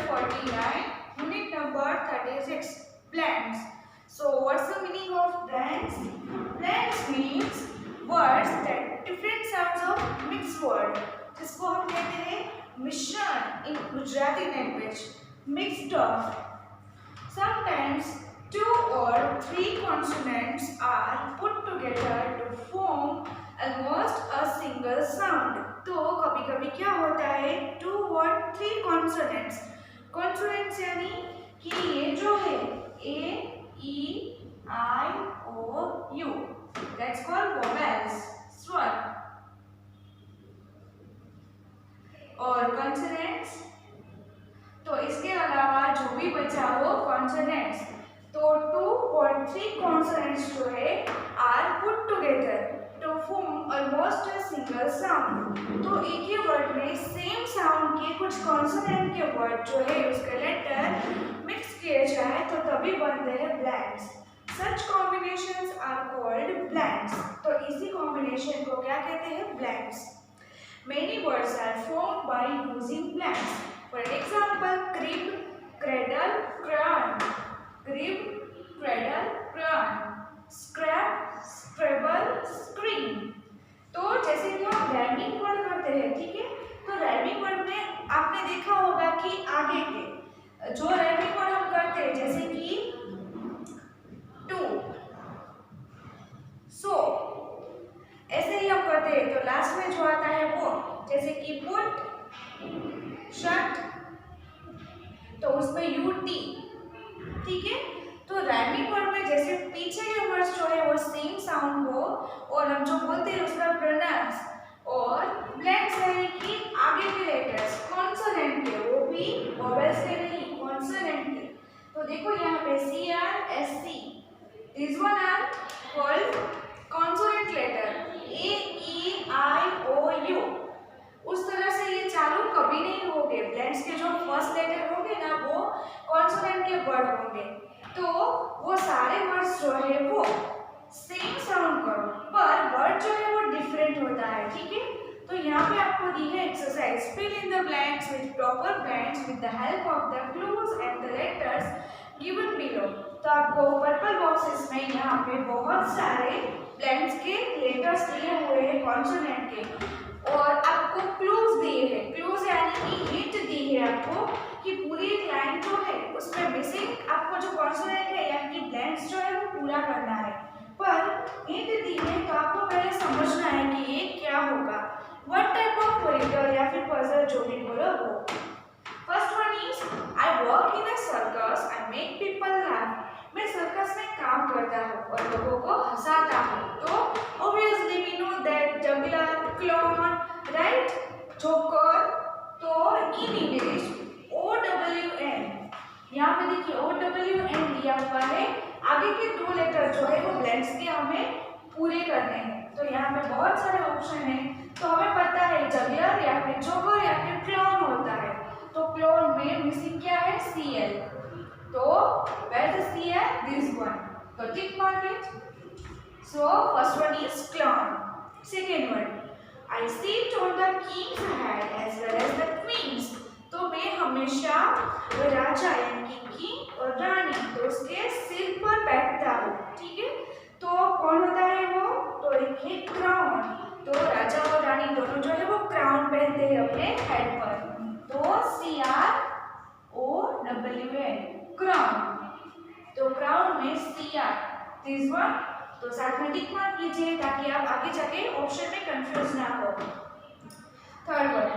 49, unit number 36, blends. So what's the meaning of blends? Blends means words that different sounds of mixed word, जिसको हम कहते हैं मिश्रण in Gujarati language, mixed of. Sometimes 2 or 3 consonants are put together to form almost a single sound. तो कभी कभी क्या होता है 2 और 3 consonants. Consonants यानी कि ये जो है A, E, I, O, U. That's called vowels. स्वर. और consonants, तो इसके अलावा जो भी बचा वो consonants. तो 2 और 3 consonants जो है are put together to form almost a single sound. तो एक ही वर्ड में सेम साउंड के कुछ कॉन्सोनेंट के वर्ड जो है उसके लेटर मिक्स किए जाए तो तभी बनते हैं blends. Such combinations are called blends. तो इसी कॉम्बिनेशन को क्या कहते हैं? Blends. Many words are formed by using blends. For example crib, cradle, crown. Crib, cradle, crown. Scrap, scrabble, scream. तो जैसे कि हम राइमिंग वर्ड करते हैं, ठीक है, तो राइमिंग वर्ड में आपने देखा होगा कि आगे के जो राइमिंग वर्ड हम करते हैं जैसे कि टू, सो, ऐसे ही हम करते हैं. तो लास्ट में जो आता है वो जैसे कि पुट, शट, तो उसमें यू टी, ठीक है. तो राइमिंग वर्ड में जैसे पीछे के वर्ड्स जो है वो सेम साउंड हो और हम जो बोलते हैं उसका प्रोनाउंस, और ब्लेंड्स यानी कि आगे के लेटर्स कॉन्सोनेंट के, वो भी वोवेल्स के नहीं, कॉन्सोनेंट के. तो देखो यहाँ पे C R S C, this one are called consonant letter A E I O U. उस तरह से ये चालू कभी नहीं होंगे. ब्लेंड्स के जो फर्स्ट लेटर होंगे ना वो कॉन्सोनेंट के वर्ड होंगे. तो वो सारे वर्ड्स जो है वो सेम साउंड करो पर वर्ड जो है वो डिफरेंट होता है, ठीक है. तो यहाँ पे आपको दी है exercise. Fill in the blanks with proper blanks with the help of the clues and the letters given below. तो आपको पर्पल बॉक्सेस में यहाँ पे बहुत सारे ब्लैंक्स के लेटर्स दिए हुए हैं कॉन्सोनेंट के और आपको क्लूज दिए हैं. क्लूज यानी कि हिंट दी है आपको कि पूरी एक लाइन जो है उसमें बेसिक आपको जो कॉन्सोनेंट है यानी कि ब्लेंड्स जो है वो पूरा करना है. पर हिंट दी है तो आपको पहले समझना है कि ये क्या होगा. व्हाट टाइप ऑफ रिडल या फिर पजल जो भी बोलो वो. First one is I work in a circus, I make people laugh. मैं सर्कस में काम करता हूँ और लोगों को हंसाता हूँ. तो obviously we know that juggler, clown, right, joker. तो इन इंग्लिश OWN, यहाँ पे देखिए OWN दिया हुआ है. आगे के 2 लेटर जो है वो ब्लेंड्स के हमें पूरे करने हैं. तो यहाँ पे बहुत सारे ऑप्शन है. तो हमें पता है जंगलर या फिर जोकर या फिर क्लाउन होता है. तो क्लाउन में मिसिंग क्या है? CL. तो where is CL? This one. तो tick mark it. So first one is clown. Second one, I sit on the king's head as well as the queen's. तो मैं हमेशा राजा यानी कि किंग और रानी तो उसके सिर पर बैठता हूँ, ठीक है. तो कौन होता है वो? तो देखिए क्राउन. तो राजा और रानी दोनों जो है वो क्राउन पहनते हैं अपने हेड पर. तो CROWN, क्राउन. तो क्राउन में CR, दिस वन. तो साथ में टिक मार्क कीजिए ताकि आप आगे जाके ऑप्शन में कंफ्यूज ना हो. Third one,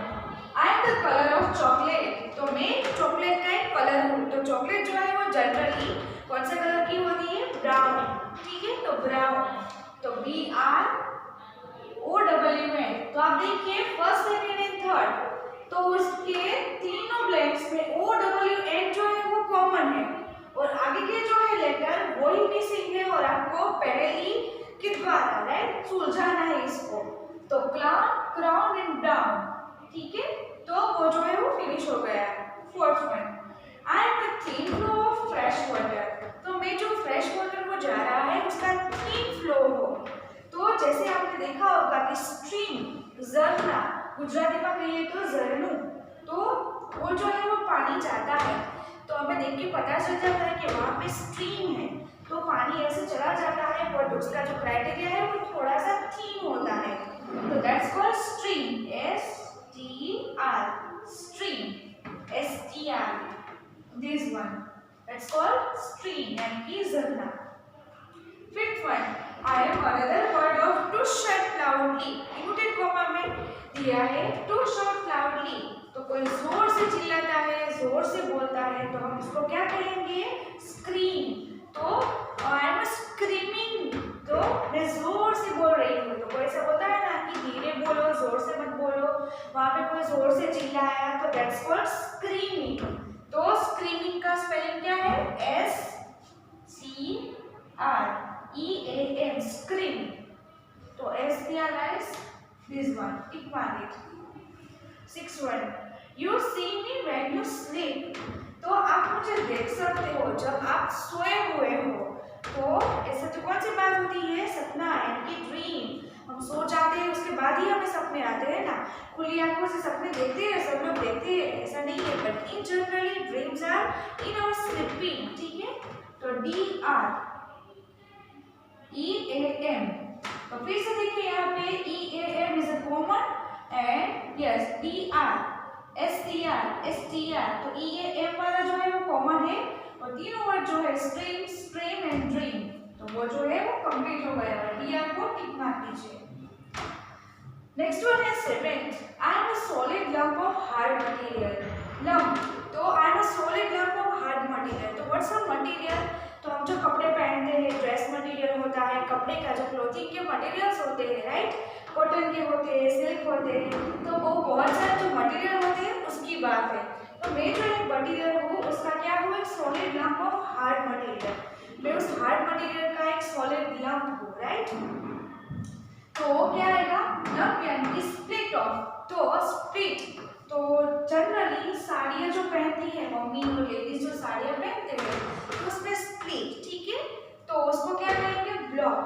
I am the colour of chocolate. तो मैं चॉकलेट का एक कलर हूँ. तो चॉकलेट जो है वो जनरली कौन से कलर की होती है? ब्राउन, ठीक है. तो ब्राउन. तो BROWN. तो आप देखिए फर्स्ट, सेकेंड एंड थर्ड तो उसके तीनों ब्लैंक्स में OWN जो है वो कॉमन है और आगे के जो है लेटर वही मिसिंग है और आपको पहली के द्वारा राइट सुलझाना है इसको. तो क्लाउन, क्राउन एंड ब्राउन, ठीक है. तो वो जो है वो फिनिश हो गया. Fourth one, I am the thin flow of fresh water. तो मैं जो फ्रेश वाटर वो जा रहा है उसका थिन फ्लो हो. तो जैसे आपने देखा होगा कि स्ट्रीम, झरना, गुजराती में कहिए तो झरनू. तो वो जो है वो पानी जाता है, तो हमें देख के पता चल जाता है कि वहाँ पे स्ट्रीम है, तो पानी ऐसे चला जाता है बट उसका जो क्राइटेरिया है वो थोड़ा सा थीन होता है, तो that's called stream, STR, stream, STR, this one, that's called stream यानी कि झरना। Fifth one, I have another word of to shout loudly, inverted comma में दिया है टू शट लाउडली, तो कोई जोर से चिल्लाता है, जोर से बोलता है, तो हम इसको क्या कहेंगे, स्क्रीम। तो आई एम स्क्रीमिंग, तो मैं जोर से बोल रही हूँ, तो कोई ऐसा बोलता है ना कि धीरे बोलो, जोर से मत बोलो, वहाँ पे कोई जोर से चिल्लाया, तो दैट्स कॉल्ड स्क्रीमिंग। तो स्क्रीमिंग का स्पेलिंग क्या है, SCREAM, स्क्रीम, तो SCR writes this one, tick मार it. Six one, you see me when you sleep, तो आप मुझे देख सकते हो जब आप सोए हुए हो, तो ऐसा तो कौन सी बात होती है, सपना यानी कि ड्रीम, हम सो जाते हैं उसके बाद ही हमें सपने आते हैं ना, खुली आंखों से सपने देखते हैं, सब लोग देखते हैं, ऐसा नहीं है, but in generally dreams are in our sleeping, ठीक है, तो DREAM, तो फिर से देखिए यहाँ पे EAM is a common and yes DR STR, तो EAM वाला जो है वो कॉमन है, और तीनों वर्ड जो है स्ट्रीम, स्ट्रीम एंड ड्रीम, तो वो जो है वो कंप्लीट हो गया है, DR को टिक मार दीजिए। नेक्स्ट वन है seventh, I am a solid lump of hard material, lump, तो I am a solid lump of hard material, तो व्हाट्स अ मटेरियल, तो हम जो कपड़े पहनते हैं ड्रेस मटेरियल होता है, कपड़े का जो क्लोथिंग के मटेरियल्स होते हैं, राइट, कॉटन के होते हैं, सिल्क होते हैं, तो वो बहुत सारे जो मटेरियल होते हैं उसकी बात है, तो मैं जो एक मटेरियल हूँ उसका क्या हुआ, एक solid lump of hard material, मैं उस हार्ड मटेरियल का एक सॉलिड लंप हूँ, राइट, तो क्या आएगा, लंप यानी कि स्प्लिट ऑफ, तो स्प्लिट, तो जनरली साड़ियाँ जो पहनती है मम्मी और लेडीज जो साड़ियाँ पहनते हैं तो उसमें स्प्लिट, ठीक है, तो उसको क्या कहेंगे, block,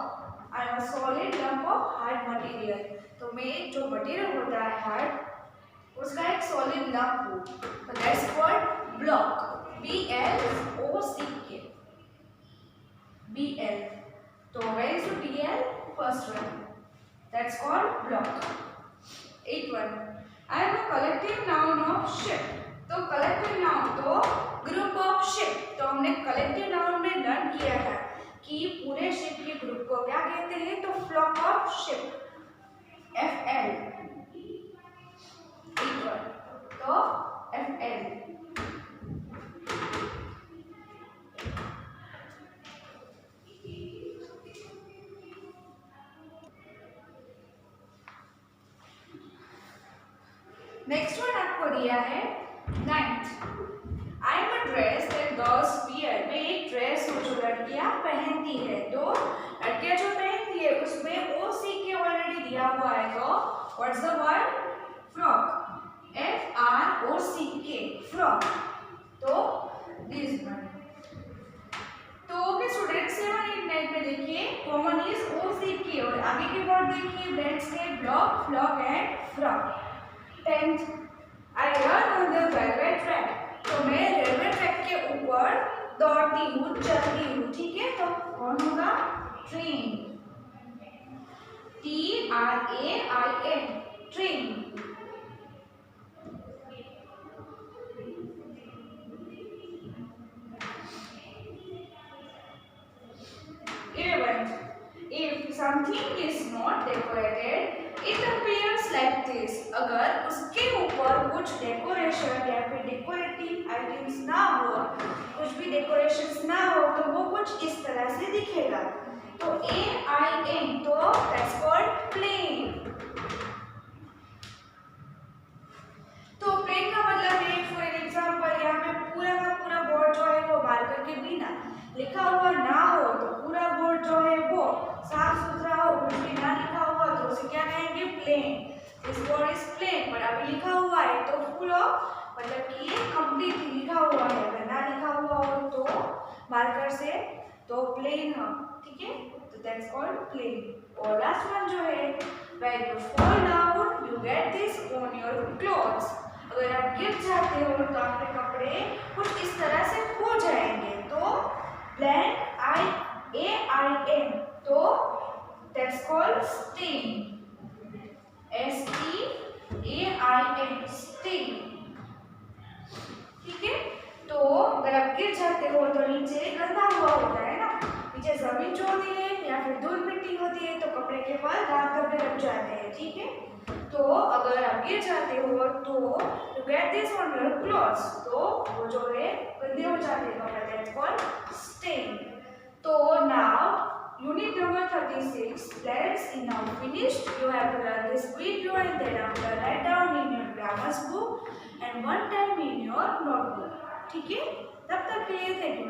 I am a solid lump of hard material, तो मैं जो मटेरियल होता है हार्ड उसका एक सॉलिड लंप हूँ, तो that's called block, BLOCK, BL, तो where is BL, first one, that's called block. 8th one, I am a collective noun of ship, तो कलेक्टिव नाउन तो ग्रुप ऑफ शिप, तो हमने कलेक्टिव नाउन में learn किया था कि पूरे शिप के ग्रुप को क्या कहते हैं, तो फ्लॉक ऑफ शिप, FL, तो FL। नेक्स्ट वन आपको दिया है 9th, I am a dress that girls wear, मैं एक ड्रेस हूँ जो लड़कियाँ पहनती है, तो लड़कियाँ जो पहनती है उसमें OCK ऑलरेडी दिया हुआ है, तो what's the word, frock, FROCK, frock, तो दिस वन, तो ओके स्टूडेंट 7, 8, 9 में देखिए कॉमन इज OCK, और आगे के वर्ड देखिए landscape, block, flock and frock. 10th, I run on the railway track, तो मैं रेलवे ट्रैक के ऊपर दौड़ती हूँ, चलती हूँ, ठीक है, तो कौन होगा, train, TRAIN, train. 11th, if something is not decorated it appears like this, अगर उसके ऊपर कुछ डेकोरेशन या फिर डेकोरेटिव आइटम्स ना हो, कुछ भी डेकोरेशंस ना हो, तो वो कुछ इस तरह से दिखेगा, तो AIN, तो दैट्स कॉल्ड प्लेन, तो प्लेन का मतलब है फॉर एग्जांपल यहाँ पे पूरा का पूरा बोर्ड जो है वो मार्कर के बिना लिखा हुआ ना हो, तो पूरा बोर्ड जो है वो साफ सुथरा हो, कुछ भी ना लिखा हुआ, तो उसे क्या कहेंगे, plain, this board is plain, पर अभी लिखा हुआ है तो फुल ऑफ, मतलब कि ये कंप्लीट लिखा हुआ है, अगर ना लिखा हुआ हो तो मार्कर से, तो प्लेन हो, ठीक है, तो दैट्स कॉल्ड प्लेन। और लास्ट वन जो है, when you fall down you get this on your clothes, अगर आप गिर जाते हो तो आपके कपड़े कुछ इस तरह से खो जाएंगे। तो ब्लैंक AIN, तो that's called stain, STAIN, stain. ठीक है, तो अगर आप गिर जाते हो तो नीचे गंदा हुआ होता है ना, नीचे जमीन जो होती है या फिर धूल मिट्टी होती है तो कपड़े के पास दाग धब्बे लग जाते हैं। ठीक है, तो अगर आप गिर जाते हो तो you get this on your clothes, तो वो जो है गंदे हो जाते हैं कपड़े, दैट्स कॉल्ड स्टेन। तो now unit number 36, let's now finished. You have to learn this video and then after write down in your grammar book and one time in your notebook. ठीक है, तब तक के लिए थैंक यू।